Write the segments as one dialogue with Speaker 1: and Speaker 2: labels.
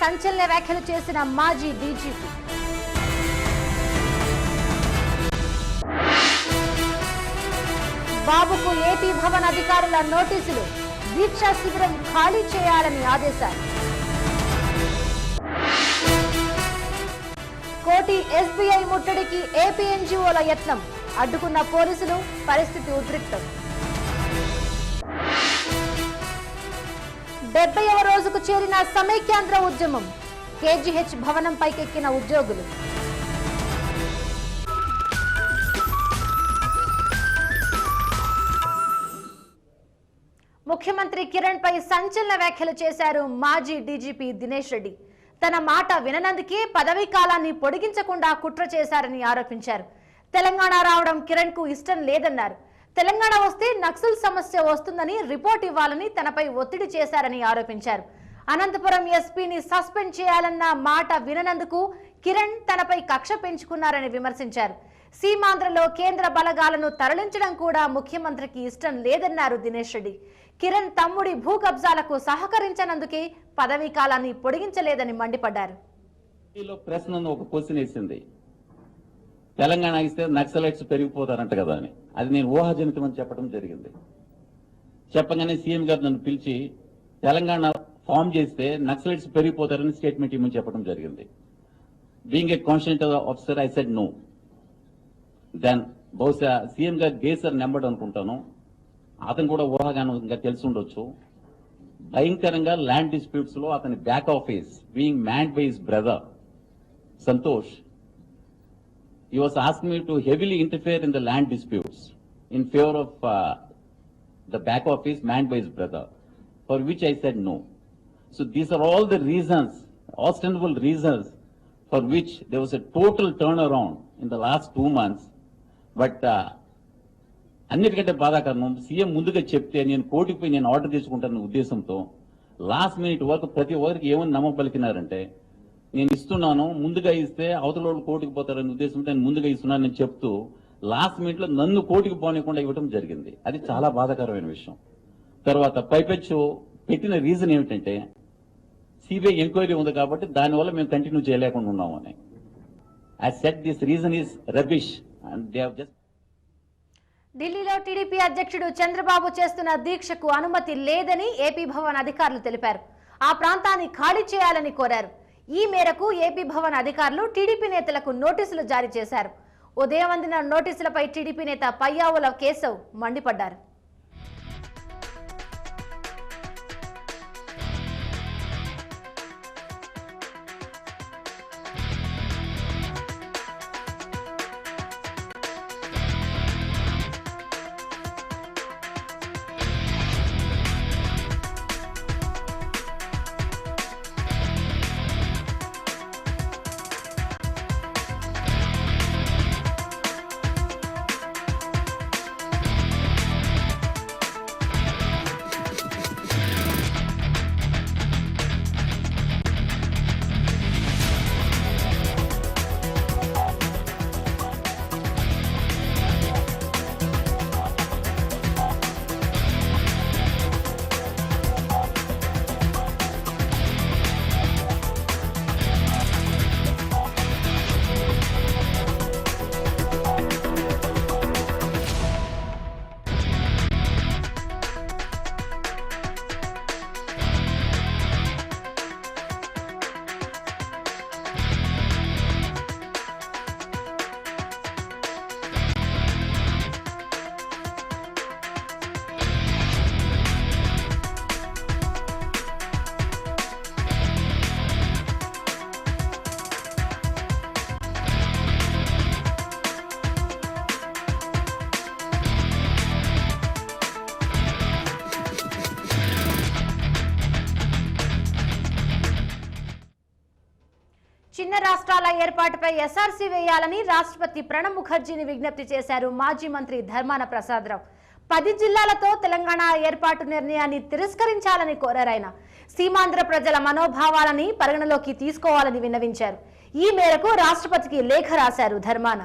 Speaker 1: సంచలన వ్యాఖ్యలు చేసిన మాజీ డీజీపీ. బాబుకు ఏపీ భవన్ అధికారుల నోటీసులు, దీక్షా శిబిరం ఖాళీ చేయాలని ఆదేశాలు. కోటి ఎస్బీఐ ముట్టడికి ఏపీ ఎన్జీఓల యత్నం, అడ్డుకున్న పోలీసులు, పరిస్థితి ఉద్రిక్తం. 70వ రోజుకు చేరిన సమైక్యాంధ్ర ఉద్యమం, కేజీహెచ్ భవనం పైకెక్కిన ఉద్యోగులు. ముఖ్యమంత్రి కిరణ్ పై సంచలన వ్యాఖ్యలు చేశారు మాజీ డీజీపీ దినేష్ రెడ్డి. తన మాట విననందుకే పదవీ కాలాన్ని పొడిగించకుండా కుట్ర చేశారని ఆరోపించారు. తెలంగాణ రావడం కిరణ్ కు ఇష్టం లేదన్నారు. తెలంగాణ వస్తే నక్సల్ సమస్య వస్తుందని రిపోర్ట్ ఇవ్వాలని తనపై ఒత్తిడి చేశారని ఆరోపించారు. అనంతపురం ఎస్పీని సస్పెండ్ చేయాలన్న మాట విననందుకు కిరణ్ తనపై కక్ష పెంచుకున్నారని విమర్శించారు. సీమాంధ్రలో కేంద్ర బలగాలను తరలించడం కూడా ముఖ్యమంత్రికి ఇష్టం లేదన్నారు దినేష్ రెడ్డి. కిరణ్ తమ్ముడి భూ కబ్జాలకు సహకరించనందుకే పదవీ కాలాన్ని పొడిగించలేదని మండిపడ్డారు.
Speaker 2: తెలంగాణ ఇస్తే నక్సలైట్స్ పెరిగిపోతారంట కదా అని, అది నేను ఊహాజనితం అని చెప్పడం జరిగింది. చెప్పగానే సీఎం గారు నన్ను పిలిచి తెలంగాణ ఫామ్ చేస్తే నక్సలైట్స్ పెరిగిపోతారని స్టేట్మెంట్ ఇవ్వమని చెప్పడం జరిగింది. Being a constitutional officer I said no. Then బహుశా సీఎం గారు గేసర్ నెంబర్ అనుకుంటాను, అతను కూడా ఊహాగానంగా తెలిసి ఉండొచ్చు. భయంకరంగా ల్యాండ్ డిస్ప్యూట్స్ లో అతని back office being manned by his brother Santosh, he was asking me to heavily interfere in the land disputes in favor of the back office manned by his brother, for which I said no. So these are all the reasons, ostensible reasons, for which there was a total turnaround in the last 2 months. But అన్నిటికంటే బాధాకరణం, CM ముందుగా చెప్తే నేను కోర్టుకు పోయి నేను order తీసుకుంటానన్న ఉద్దేశంతో last minute వరకు ప్రతి ఒక్కరికి ఏమని నమ్మబలికినారంటే, నేను ఇస్తున్నాను, ముందుగా ఇస్తే అవతల వాళ్ళు కోర్టుకు పోతారనే ఉద్దేశంతో నేను ముందుగా ఇస్తున్నానని చెప్తూ లాస్ట్ మినిట్ లో నన్ను కోర్టుకు పోనీయకుండా ఇవ్వడం జరిగింది. అది చాలా బాధాకరమైన విషయం. తర్వాత పైపెచ్చు పెట్టిన రీజన్ ఏమిటంటే సిబిఐ ఎంక్వైరీ ఉంది కాబట్టి దానివల్ల మేము కంటిన్యూ చేయలేకుండా ఉన్నాము అని. I said this reason is rubbish and they have just.
Speaker 1: ఢిల్లీలో టీడీపీ అధ్యక్షుడు చంద్రబాబు చేస్తున్న దీక్షకు అనుమతి లేదని ఏపీ భవన్ అధికారులు తెలిపారు. ఆ ప్రాంతాన్ని ఖాళీ చేయాలని కోరారు. ఈ మేరకు ఏపీ భవన్ అధికారులు టీడీపీ నేతలకు నోటీసులు జారీ చేశారు. ఉదయం అందిన నోటీసులపై టీడీపీ నేత పయ్యావుల కేశవ్ మండిపడ్డారు. చిన్న రాష్ట్రాల ఏర్పాటుపై ఎస్ఆర్సీ వేయాలని రాష్ట్రపతి ప్రణబ్ ముఖర్జీని విజ్ఞప్తి చేశారు మాజీ మంత్రి ధర్మాన ప్రసాదరావు. 10 జిల్లాలతో తెలంగాణ ఏర్పాటు నిర్ణయాన్ని తిరస్కరించాలని కోరారాయన. సీమాంధ్ర ప్రజల మనోభావాలని పరిగణలోకి తీసుకోవాలని విన్నవించారు. ఈ మేరకు రాష్ట్రపతికి లేఖ రాశారు ధర్మాన.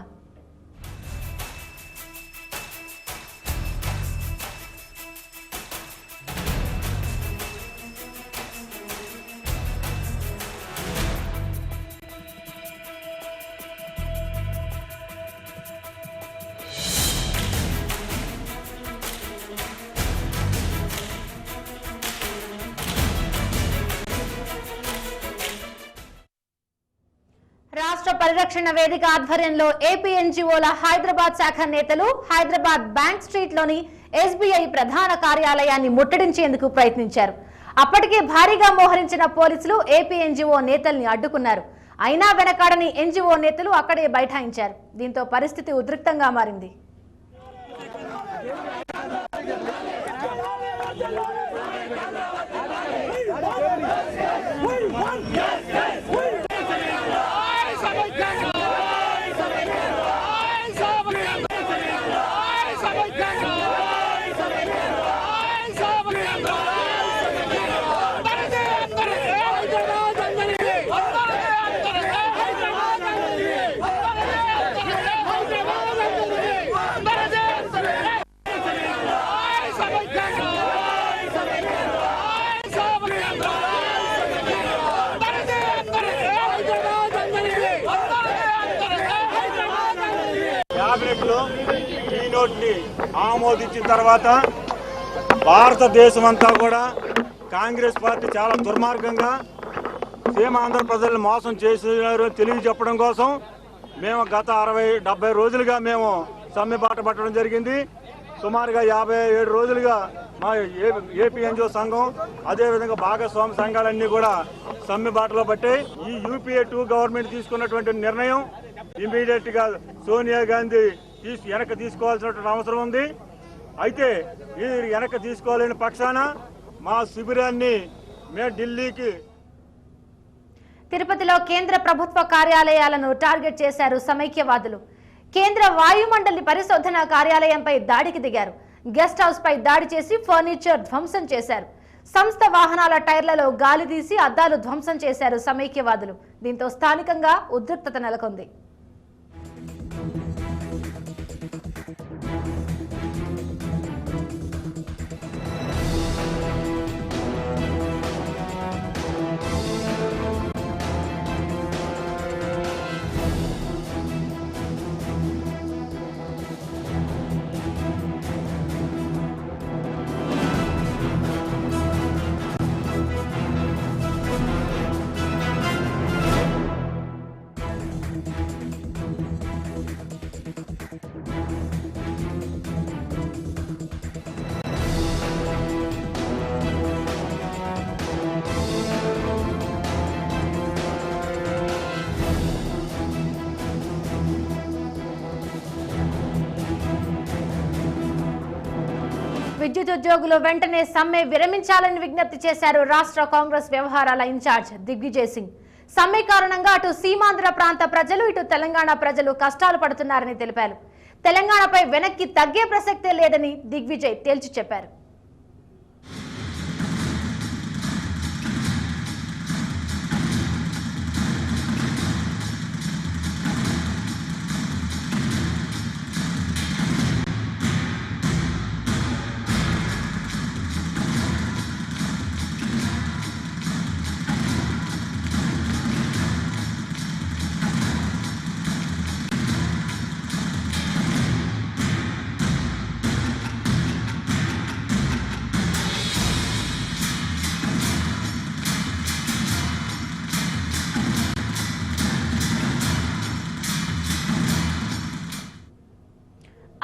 Speaker 1: పరిరక్షణ వేదిక ఆధ్వర్యంలో ఏపీ ఎన్జీఓల హైదరాబాద్ శాఖ నేతలు హైదరాబాద్ బ్యాంక్ స్ట్రీట్ లోని ఎస్బీఐ ప్రధాన కార్యాలయాన్ని ముట్టడించేందుకు ప్రయత్నించారు. అప్పటికే భారీగా మోహరించిన పోలీసులు ఏపీ ఎన్జీఓ నేతల్ని అడ్డుకున్నారు. అయినా వెనకాడని ఎన్జీఓ నేతలు అక్కడే బైఠాయించారు. దీంతో పరిస్థితి ఉద్రిక్తంగా మారింది.
Speaker 3: క్యాబినెట్ లో ఈ నోట్ని ఆమోదించిన తర్వాత భారతదేశం అంతా కూడా కాంగ్రెస్ పార్టీ చాలా దుర్మార్గంగా సీమాంధ్ర ప్రజలను మోసం చేశారు తెలియజెప్పడం కోసం మేము గత 60-70 రోజులుగా మేము సమ్మె బాట పట్టడం జరిగింది. సుమారుగా 57 రోజులుగా మా ఏపీ ఎన్జిఓ సంఘం అదేవిధంగా భాగస్వామి సంఘాలన్నీ కూడా సమ్మె బాటలో పట్టాయి. ఈ యూపీఏ 2 గవర్నమెంట్ తీసుకున్నటువంటి నిర్ణయం ఇమీడియట్ గా సోనియా గాంధీ వెనక్కి తీసుకోవాల్సినటువంటి అవసరం ఉంది. అయితే ఈ వెనక్కి తీసుకోలేని పక్షాన మా శిబిరాన్ని మేము ఢిల్లీకి
Speaker 1: తిరుపతిలో కేంద్ర ప్రభుత్వ కార్యాలయాలను టార్గెట్ చేశారు సమైక్యవాదులు. కేంద్ర వాయుమండలి పరిశోధన కార్యాలయంపై దాడికి దిగారు. గెస్ట్ హౌస్ పై దాడి చేసి ఫర్నిచర్ ధ్వంసం చేశారు. సంస్థ వాహనాల టైర్లలో గాలి తీసి అద్దాలు ధ్వంసం చేశారు సమైక్యవాదులు. దీంతో స్థానికంగా ఉద్రిక్తత నెలకొంది. విద్యుత్ ఉద్యోగులు వెంటనే సమ్మె విరమించాలని విజ్ఞప్తి చేశారు రాష్ట్ర కాంగ్రెస్ వ్యవహారాల ఇన్ఛార్జ్ దిగ్విజయ్ సింగ్. సమ్మె కారణంగా అటు సీమాంధ్ర ప్రాంత ప్రజలు ఇటు తెలంగాణ ప్రజలు కష్టాలు పడుతున్నారని తెలిపారు. తెలంగాణపై వెనక్కి తగ్గే ప్రసక్తే లేదని దిగ్విజయ్ తేల్చి చెప్పారు.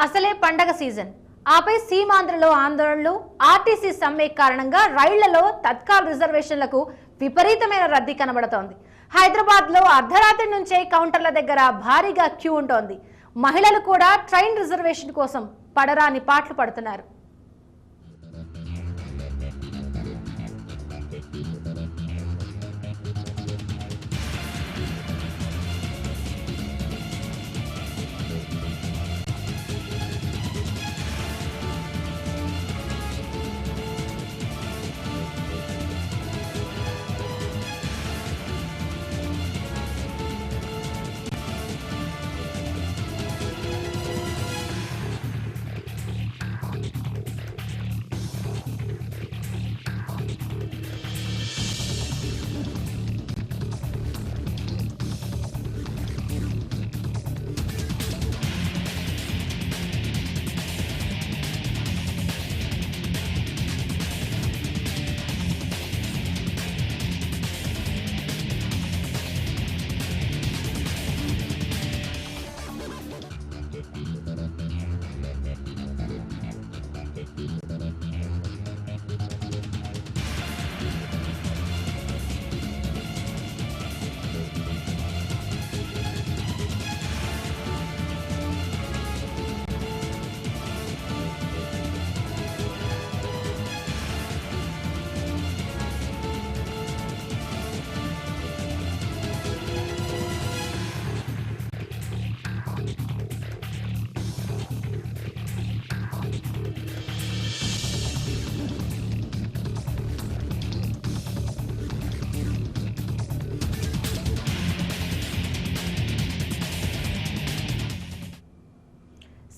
Speaker 1: అసలే పండగ సీజన్, ఆపై సీమాంధ్రలో ఆందోళనలు, ఆర్టీసీ సమ్మె కారణంగా రైళ్లలో తత్కాల్ రిజర్వేషన్లకు విపరీతమైన రద్దీ కనబడుతోంది. హైదరాబాద్ లో అర్ధరాత్రి నుంచే కౌంటర్ల దగ్గర భారీగా క్యూ ఉంటోంది. మహిళలు కూడా ట్రైన్ రిజర్వేషన్ కోసం పడరాని పాటలు పడుతున్నారు.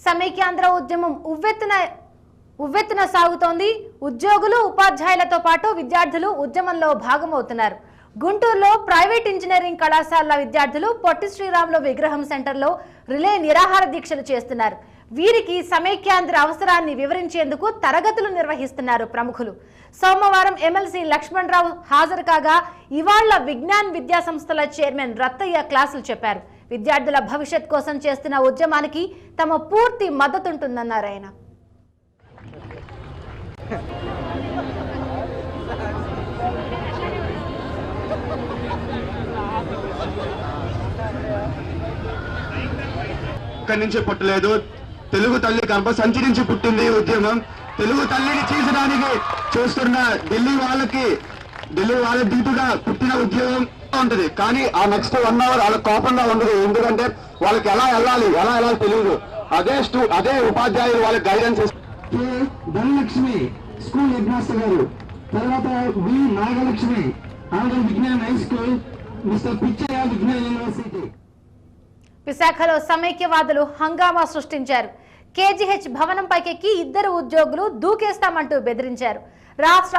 Speaker 1: సమైక్యాంధ్ర ఉద్యమం ఉవ్వెత్తున సాగుతోంది. ఉద్యోగులు, ఉపాధ్యాయులతో పాటు విద్యార్థులు ఉద్యమంలో భాగమవుతున్నారు. గుంటూరులో ప్రైవేట్ ఇంజనీరింగ్ కళాశాలల విద్యార్థులు పొట్టి శ్రీరాములు విగ్రహం సెంటర్లో రిలే నిరాహార దీక్షలు చేస్తున్నారు. వీరికి సమైక్యాంధ్ర అవసరాన్ని వివరించేందుకు తరగతులు నిర్వహిస్తున్నారు ప్రముఖులు. సోమవారం ఎమ్మెల్సీ లక్ష్మణ్ రావు హాజరు కాగా ఇవాళ్ల విజ్ఞాన్ విద్యా సంస్థల చైర్మన్ రత్తయ్య క్లాసులు చెప్పారు. విద్యార్థుల భవిష్యత్ కోసం చేస్తున్న ఉద్యమానికి తమ పూర్తి మద్దతుంటుందన్నారు ఆయన.
Speaker 4: ఇక్కడి నుంచి పుట్టలేదు, తెలుగు తల్లి గర్భ సంచి నుంచి పుట్టింది ఉద్యమం. తెలుగు తల్లిని చీల్చడానికి చూస్తున్న ఢిల్లీ వాళ్ళ దీటుగా పుట్టిన ఉద్యమం ఉంటది. కానీ ఆ నెక్స్ట్ 1 hour వాళ్ళ కోపంగా ఉండదు. ఎందుకంటే వాళ్ళకి ఎలా వెళ్ళాలి తెలియదు. అదే ఉపాధ్యాయులు వాళ్ళకి guidance Dhanalakshmi school head master గారు, తర్వాత V Nagalakshmi Andhra Vignan high school, mister Pichaiah Vignan university.
Speaker 1: విశాఖలో సమైక్యవాదులు హంగామా సృష్టించారు. కేజీహెచ్ భవనం పైకెక్కి 2 ఉద్యోగులు దూకేస్తామంటూ బెదిరించారు. రాష్ట్ర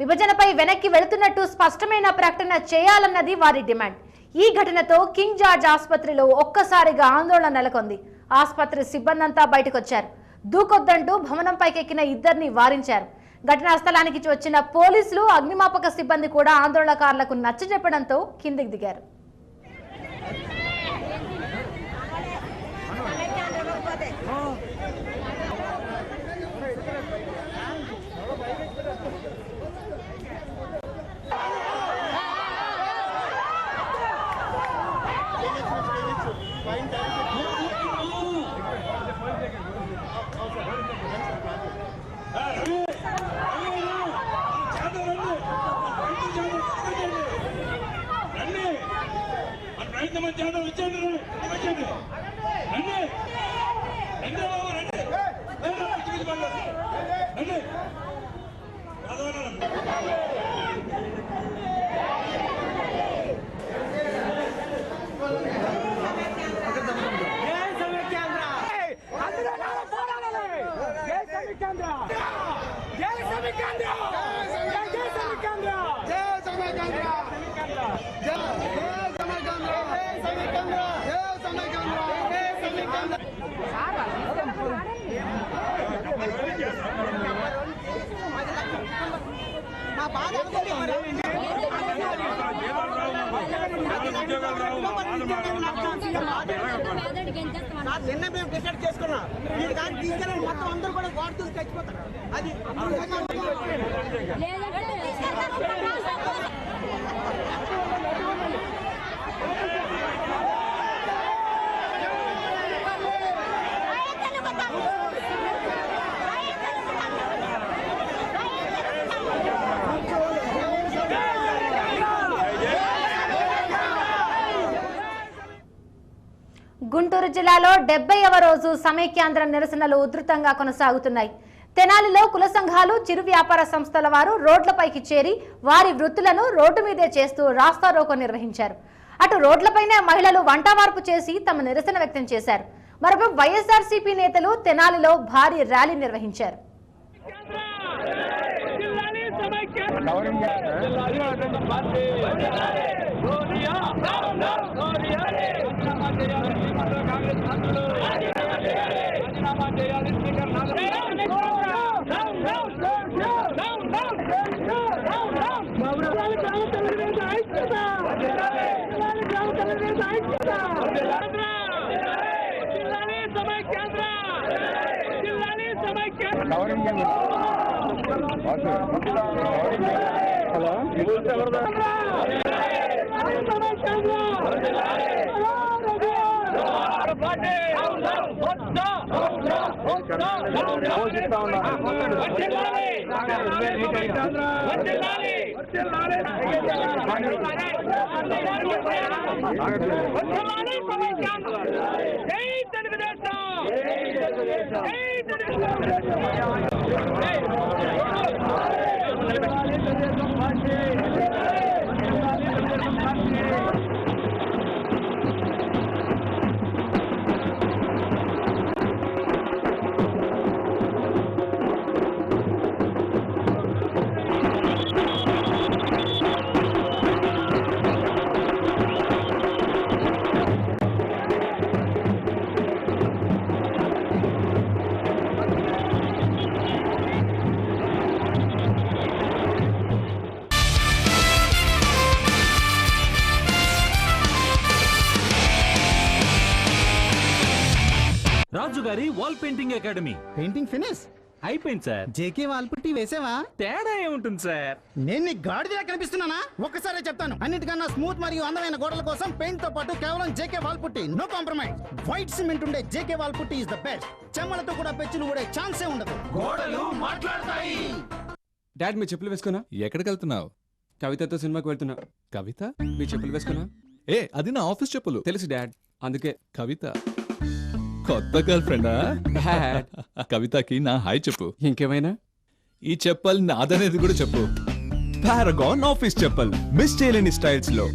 Speaker 1: విభజనపై వెనక్కి వెళుతున్నట్టు స్పష్టమైన ప్రకటన చేయాలన్నది వారి డిమాండ్. ఈ ఘటనతో కింగ్ జార్జ్ ఆసుపత్రిలో ఒక్కసారిగా ఆందోళన నెలకొంది. ఆసుపత్రి సిబ్బందంతా బయటకొచ్చారు. దూకొద్దంటూ భవనం పైకెక్కిన 2ని వారించారు. ఘటనా స్థలానికి వచ్చిన పోలీసులు, అగ్నిమాపక సిబ్బంది కూడా ఆందోళనకారులకు నచ్చజెప్పడంతో కిందికి దిగారు.
Speaker 5: నిన్న మేము డిసైడ్ చేసుకున్నాం. మీరు కానీ తీసుకెళ్ళి మొత్తం అందరూ కూడా వాడు చూసి చచ్చిపోతారు. అది
Speaker 1: గుంటూరు జిల్లాలో 70వ రోజు సమైక్యాంధ్ర నిరసనలు ఉధృతంగా కొనసాగుతున్నాయి. తెనాలిలో కుల సంఘాలు, చిరు వ్యాపార సంస్థల వారు రోడ్లపైకి చేరి వారి వృత్తులను రోడ్డు మీదే చేస్తూ రాస్తారోకో నిర్వహించారు. అటు రోడ్లపైనే మహిళలు వంటవార్పు చేసి తమ నిరసన వ్యక్తం చేశారు. మరోవైపు వైఎస్ఆర్సీపీ నేతలు తెనాలిలో భారీ ర్యాలీ నిర్వహించారు.
Speaker 6: రాజుగారి wall painting academy.
Speaker 7: Painting finish
Speaker 6: అయిపోయింది సార్.
Speaker 7: జేకే వాల్ పుట్టి వేసావా?
Speaker 6: తేడా ఏముంటుంది సార్?
Speaker 7: నేను నీకు గాడిదలా కనిపిస్తున్నానా? ఒక్కసారే చెప్తాను, అన్నిటికన్నా స్మూత్ మరియు అందమైన గోడల కోసం పెయింట్ తో పాటు కేవలం JK wall putty, no compromise. White cement ఉండే JK wall putty is the best. చెమ్మలతో కూడా పెచ్చులు ఊడే ఛాన్సే ఉండదు.
Speaker 6: గోడలు మాట్లాడతాయి.
Speaker 8: డాడ్ మీ చెప్పులు వేసుకున్నా?
Speaker 9: ఎక్కడికి వెళ్తున్నావు?
Speaker 8: కవితతో సినిమాకి వెళ్తున్నా.
Speaker 9: కవిత?
Speaker 8: మీ చెప్పులు వేసుకున్నా?
Speaker 9: ఏ అది నా ఆఫీస్ చెప్పులు.
Speaker 8: తెలుసు డాడ్, అందుకే.
Speaker 9: కవిత కొత్త గర్ల్ ఫ్రెండా?
Speaker 8: డాడ్
Speaker 9: కవితకి నా హాయ్ చెప్పు.
Speaker 8: ఇంకేమైనా?
Speaker 9: ఈ చెప్పల్ నాదనేది కూడా చెప్పు. పారాగాన్ ఆఫీస్ చెప్పల్, మిస్ చేయలేని స్టైల్స్ లో